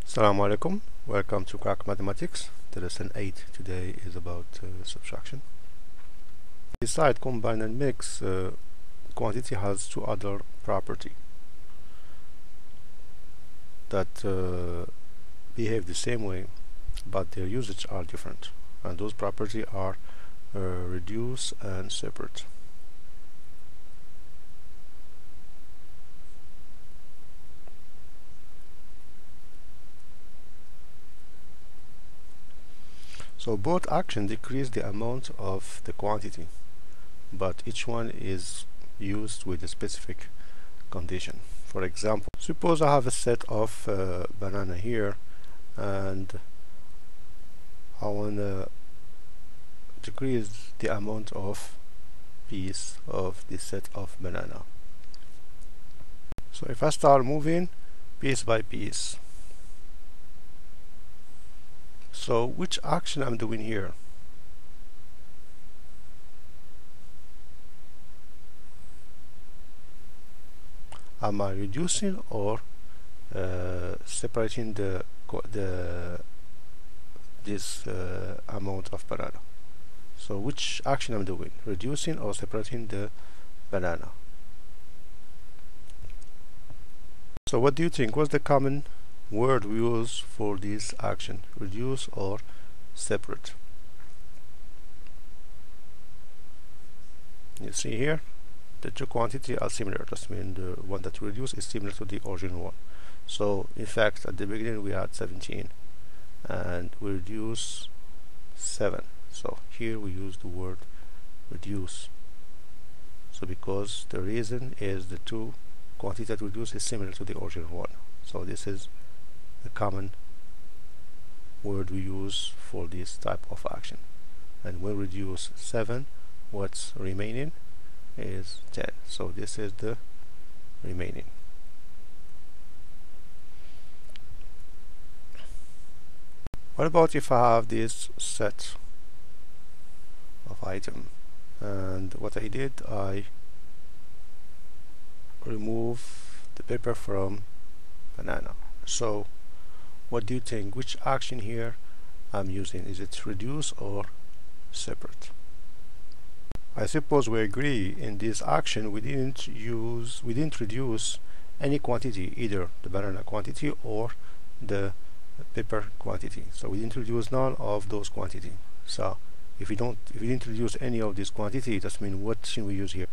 Assalamu alaikum. Welcome to Crack Mathematics. The lesson 8 today is about subtraction. Beside combine and mix, quantity has two other properties that behave the same way, but their usage are different. And those properties are reduce and separate. So both actions decrease the amount of the quantity, but each one is used with a specific condition. For example, suppose I have a set of banana here, and I want to decrease the amount of piece of this set of banana. So if I start moving piece by piece, so which action I'm doing here? Am I reducing or separating this amount of banana? So which action I'm doing? Reducing or separating the banana? So what do you think? What's the common word we use for this action? Reduce or separate? You see here the two quantities are similar. That means the one that we reduce is similar to the original one. So in fact at the beginning we had 17 and we reduce 7. So here we use the word reduce. So because the reason is the two quantity that we reduce is similar to the original one. So this is the common word we use for this type of action. And when we reduce 7, what's remaining is 10. So this is the remaining. What about if I have this set of item, and what I did, I remove the paper from banana. So what do you think? Which action here I'm using? Is it reduce or separate? I suppose we agree in this action we didn't reduce any quantity, either the banana quantity or the paper quantity. So we didn't reduce none of those quantity. So if we didn't reduce any of this quantity, that means what should we use here?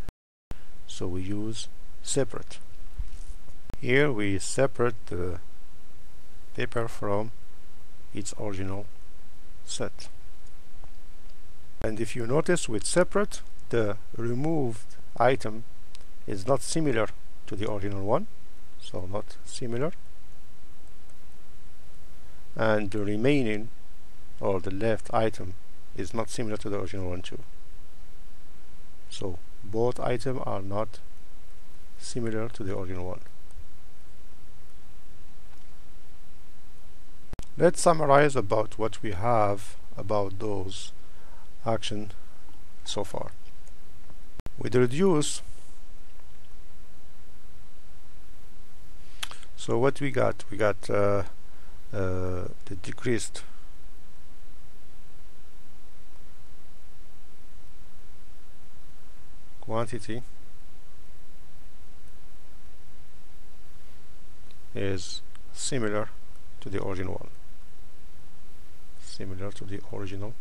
So we use separate. Here we separate the paper from its original set. And if you notice with separate, the removed item is not similar to the original one, so not similar, and the remaining or the left item is not similar to the original one too. So both items are not similar to the original one. Let's summarize about what we have about those actions so far. With the reduce, so what we got the decreased quantity is similar to the original one, similar to the original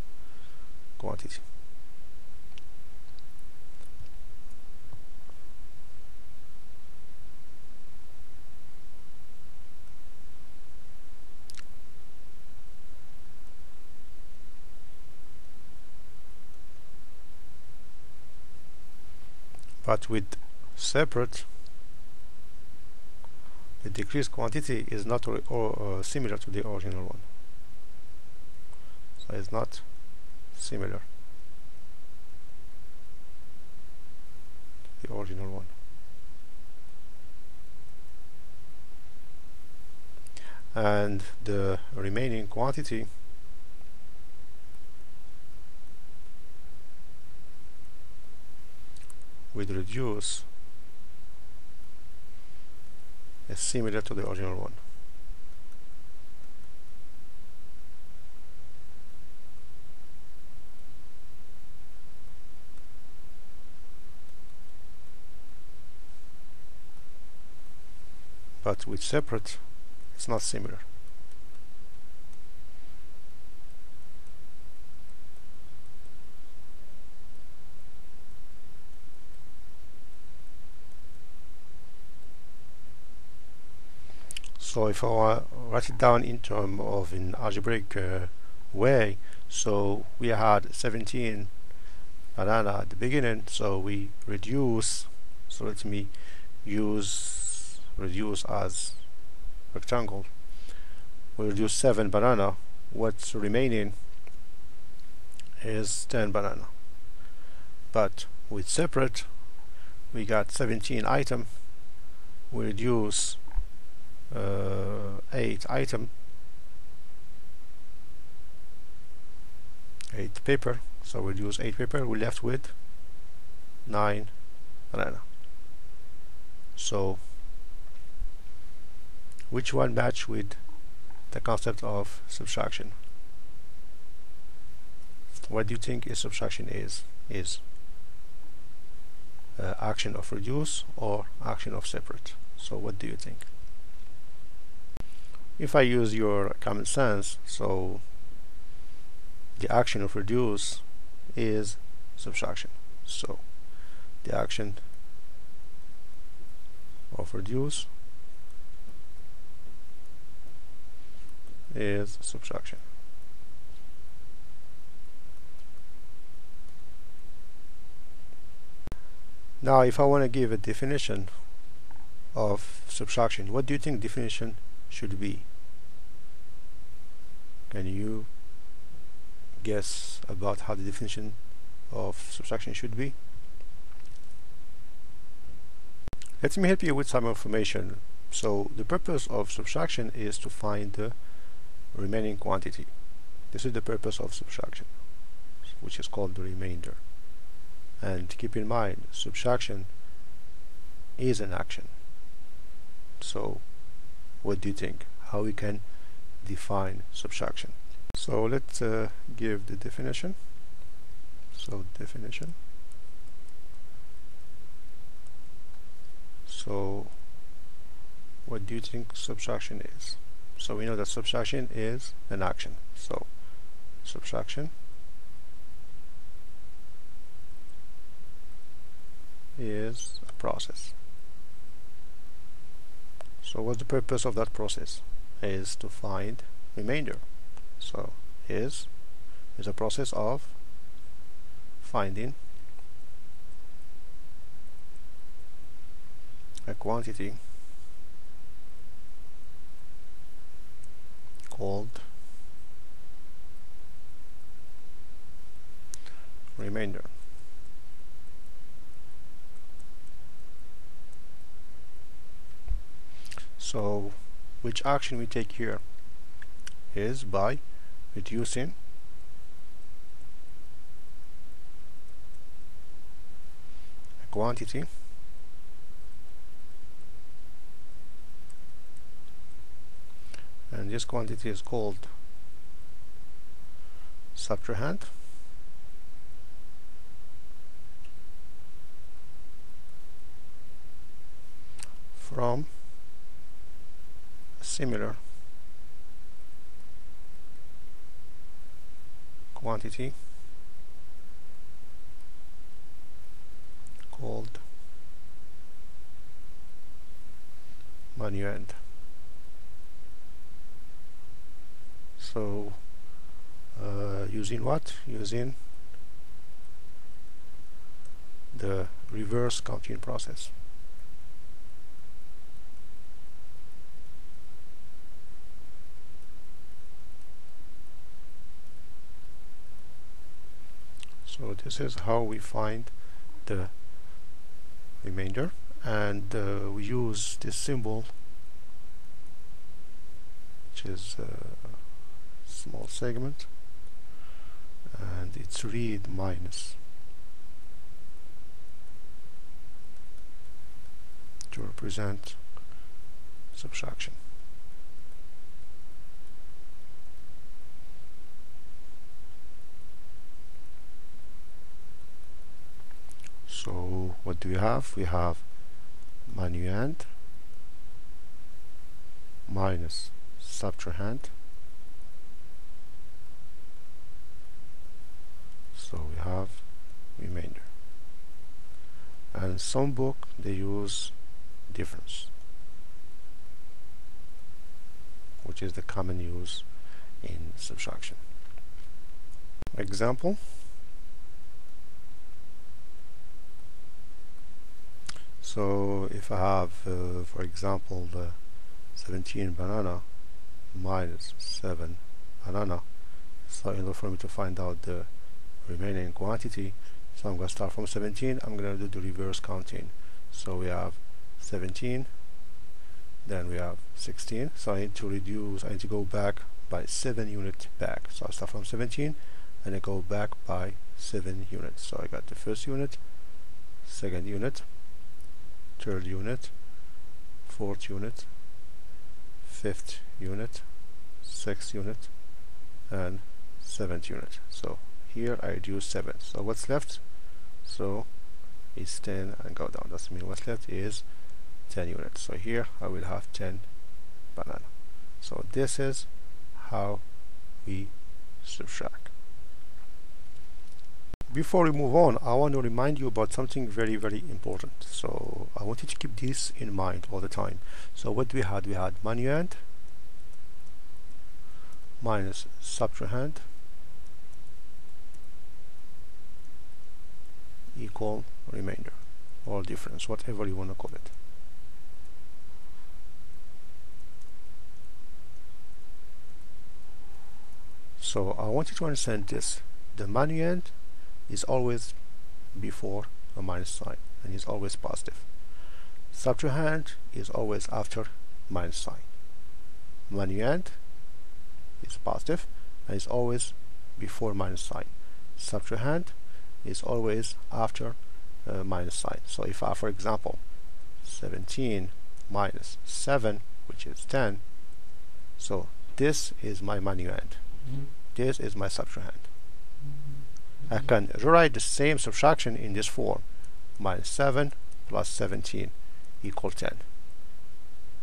quantity. But with separate, the decreased quantity is not similar to the original one. So it's not similar to the original one. And the remaining quantity with reduce is similar to the original one. but with separate it's not similar. So if I write it down in terms of an algebraic way, so we had 17 banana at the beginning, so we reduce, so let me use reduce as rectangle. We reduce 7 banana, what's remaining is 10 banana, but with separate we got 17 item, we reduce 8 item, 8 paper, so we reduce 8 paper, we're left with 9 banana. So which one match with the concept of subtraction? What do you think is subtraction is action of reduce or action of separate? So what do you think? If I use your common sense, so the action of reduce is subtraction. So the action of reduce is subtraction. Now if I want to give a definition of subtraction, what do you think definition should be? Can you guess about how the definition of subtraction should be? Let me help you with some information. So the purpose of subtraction is to find the remaining quantity. This is the purpose of subtraction, which is called the remainder. And keep in mind, subtraction is an action. So what do you think? How we can define subtraction? So let's give the definition. So definition. So what do you think subtraction is? So we know that subtraction is an action. So subtraction is a process. So what's the purpose of that process? Is to find remainder. So is a process of finding a quantity called remainder. So which action we take here is by reducing a quantity and this quantity is called subtrahend. From a similar quantity called manuend. So using what? Using the reverse counting process. So this is how we find the remainder, and we use this symbol, which is a small segment, and it's read minus to represent subtraction. So what do we have? We have manuend minus subtrahend. So we have remainder. And some book they use difference, which is the common use in subtraction. Example. So if I have, for example, the 17 banana minus 7 banana, so in order for me to find out the remaining quantity, so I'm going to start from 17, I'm going to do the reverse counting. So we have 17, then we have 16, so I need to go back by 7 units back. So I start from 17 and I go back by 7 units. So I got the first unit, second unit, third unit, fourth unit, fifth unit, sixth unit, and seventh unit. So here I reduce 7. So what's left? So it's 10 and go down. That means what's left is 10 units. So here I will have 10 banana. So this is how we subtract. Before we move on, I want to remind you about something very, very important. So I want you to keep this in mind all the time. So what we had manuand minus subtrahend equal remainder or difference, whatever you want to call it. So I want you to understand this. The manuand is always before a minus sign and is always positive. Subtrahend is always after minus sign. Manuand is positive and is always before minus sign. Subtrahend is always after minus sign. So if I, for example, 17 minus 7, which is 10, so this is my manuand. This is my subtrahend. I can rewrite the same subtraction in this form. Minus 7 plus 17 equal 10.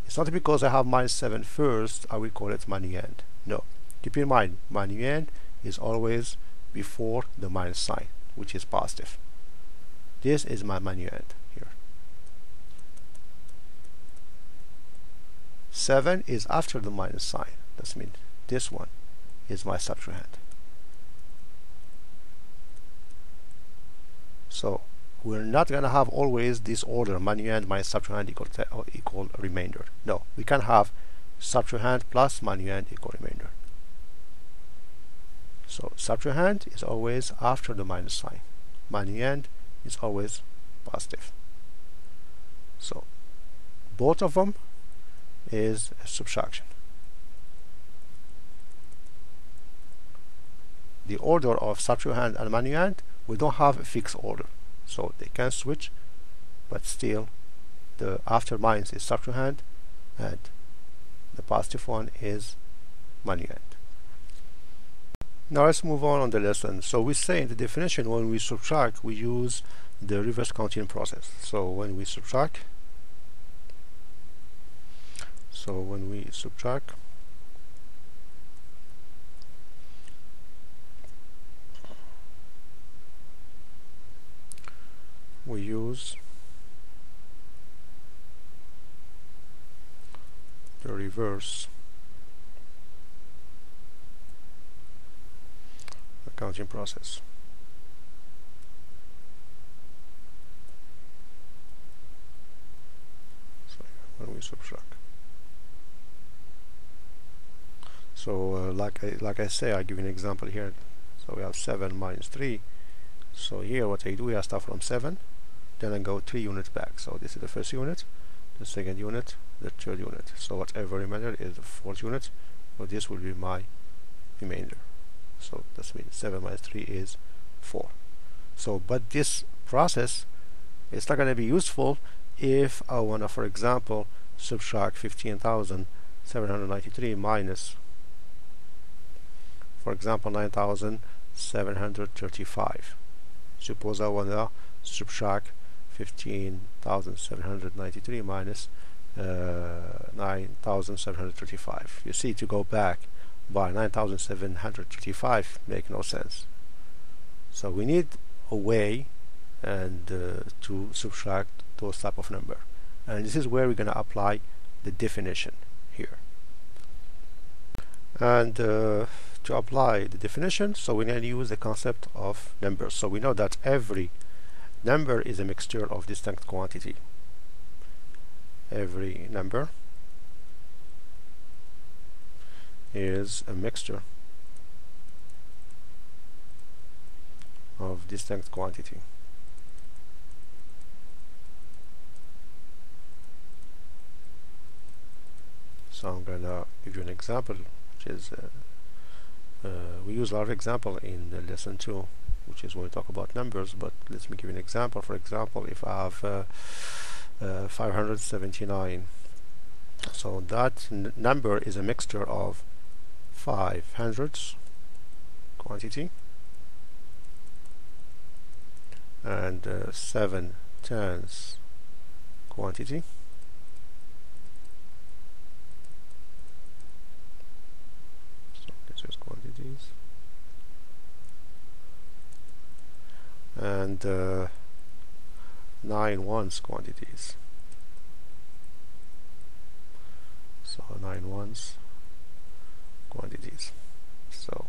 It's not because I have minus 7 first, I will call it manuand. No. Keep in mind, manuand is always before the minus sign, which is positive. This is my manuand here. 7 is after the minus sign. That means this one is my subtrahend. So we're not going to have always this order, manuand minus subtrahend equal remainder. No, we can have subtrahend plus manuand equal remainder. So subtrahend is always after the minus sign. Manuand is always positive. So both of them is a subtraction. The order of subtrahend and manuand, we don't have a fixed order, so they can switch, but still the after minus is subtrahend and the positive one is manuand. Now let's move on the lesson. So we say in the definition, when we subtract, we use the reverse counting process. So when we subtract, we use the reverse counting process. So when we subtract. So like I say, I give you an example here. So we have 7 minus 3. So here what I do, I start from 7, then I go 3 units back. So this is the first unit, the second unit, the third unit. So whatever remainder is the fourth unit. So this will be my remainder. So that means 7 minus 3 is 4. So but this process is not going to be useful if I want to, for example, subtract 15,793 minus, for example, 9,735. Suppose I want to subtract 15,793 minus 9,735. You see, to go back by 9,735 make no sense. So we need a way and to subtract those type of number, and this is where we're going to apply the definition here. And to apply the definition, so we're going to use the concept of numbers. So we know that every number is a mixture of distinct quantity. Every number is a mixture of distinct quantity. So I'm gonna give you an example, which is we use a lot of example in lesson 2, which is when we talk about numbers, but let me give you an example. For example, if I have 579, so that number is a mixture of 5 hundreds quantity and 7 tens quantity, so this is quantities, and 9 ones quantities. So 9 ones quantities. So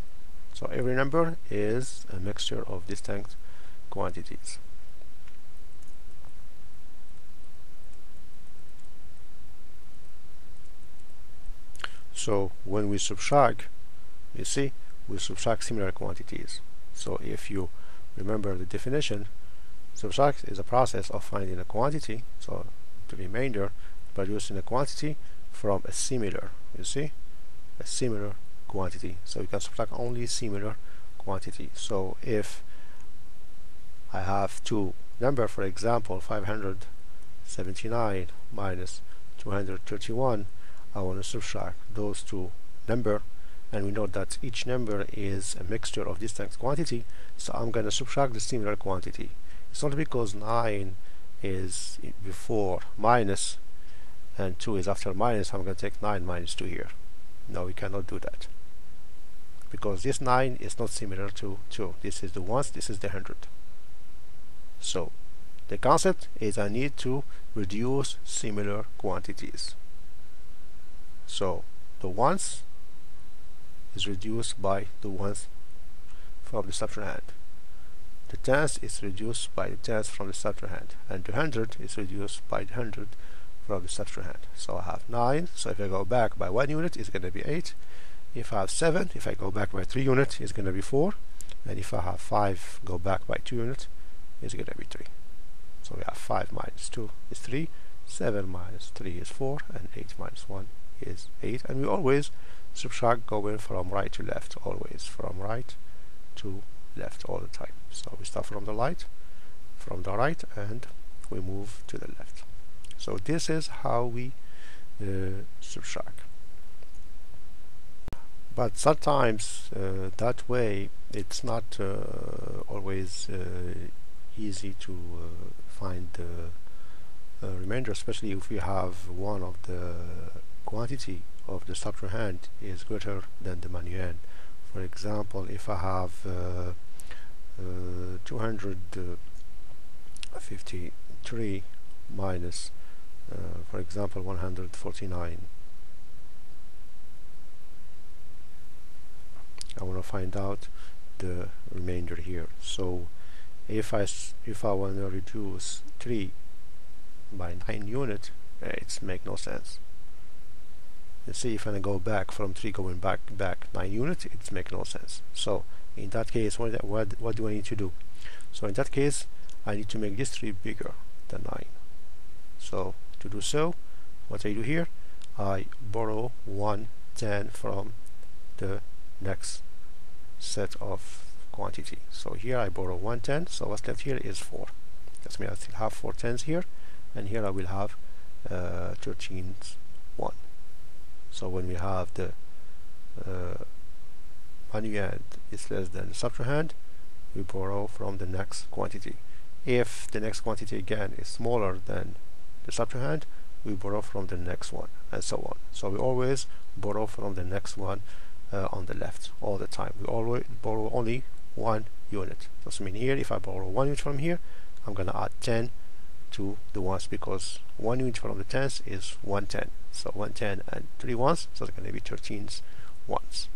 every number is a mixture of distinct quantities. So when we subtract, you see, we subtract similar quantities. So if you remember the definition, subtract is a process of finding a quantity, so the remainder, producing a quantity from a similar, you see, a similar quantity. So you can subtract only similar quantity. So if I have two number, for example 579 minus 231, I want to subtract those two number, and we know that each number is a mixture of distinct quantity, so I'm going to subtract the similar quantity. It's not because 9 is before minus and 2 is after minus, I'm going to take 9 minus 2 here. No, we cannot do that, because this 9 is not similar to 2. This is the ones, this is the 100. So the concept is I need to reduce similar quantities. So the ones is reduced by the ones from the subtrahend. The tens is reduced by the tens from the subtrahend, and the 100 is reduced by the 100 from the subtrahend. So I have 9. So if I go back by 1 unit, it's going to be 8. If I have 7, if I go back by 3 units, it's going to be 4. And if I have 5, go back by 2 units, it's going to be 3. So we have 5 minus 2 is 3, 7 minus 3 is 4, and 8 minus 1 is 8. And we always subtract going from right to left, always from right to left all the time. So we start from the right, and we move to the left. So this is how we subtract. But sometimes that way it's not always easy to find the remainder, especially if we have one of the quantity of the subtrahend is greater than the manuend. For example, if I have 253 minus for example 149, I want to find out the remainder here. So if I want to reduce 3 by 9 units, it's make no sense. You see, if I go back from 3 going back 9 units, it's make no sense. So in that case, what do I need to do? So in that case, I need to make this 3 bigger than 9. So to do so, what I do here, I borrow 110 from the next set of quantity. So here I borrow 110, so what's left here is 4. That means I still have 4 tens here, and here I will have 13 1. So when we have the manuend is less than the subtrahend, we borrow from the next quantity. If the next quantity again is smaller than the subtrahend, we borrow from the next one, and so on. So we always borrow from the next one on the left all the time. We always borrow only 1 unit. Does mean here if I borrow 1 unit from here, I'm gonna add 10 to the ones, because 1 unit from the tens is 110. So 110 and 3 ones, so it's going to be 13 ones.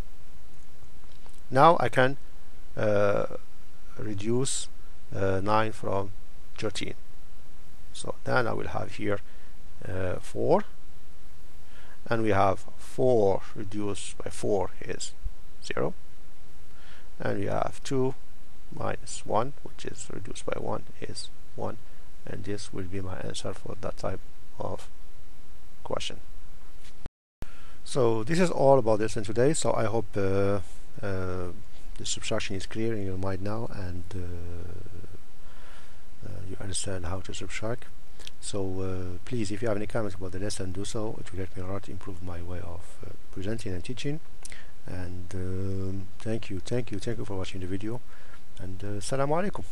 Now I can reduce 9 from 13. So then I will have here 4, and we have 4 reduced by 4 is 0, and we have 2 minus 1, which is reduced by 1, is 1, and this will be my answer for that type of question. So this is all about this lesson today. So I hope the subtraction is clear in your mind now, and you understand how to subtract. So please, if you have any comments about the lesson, do so. It will help me a lot improve my way of presenting and teaching. And thank you for watching the video, and Assalamu alaikum.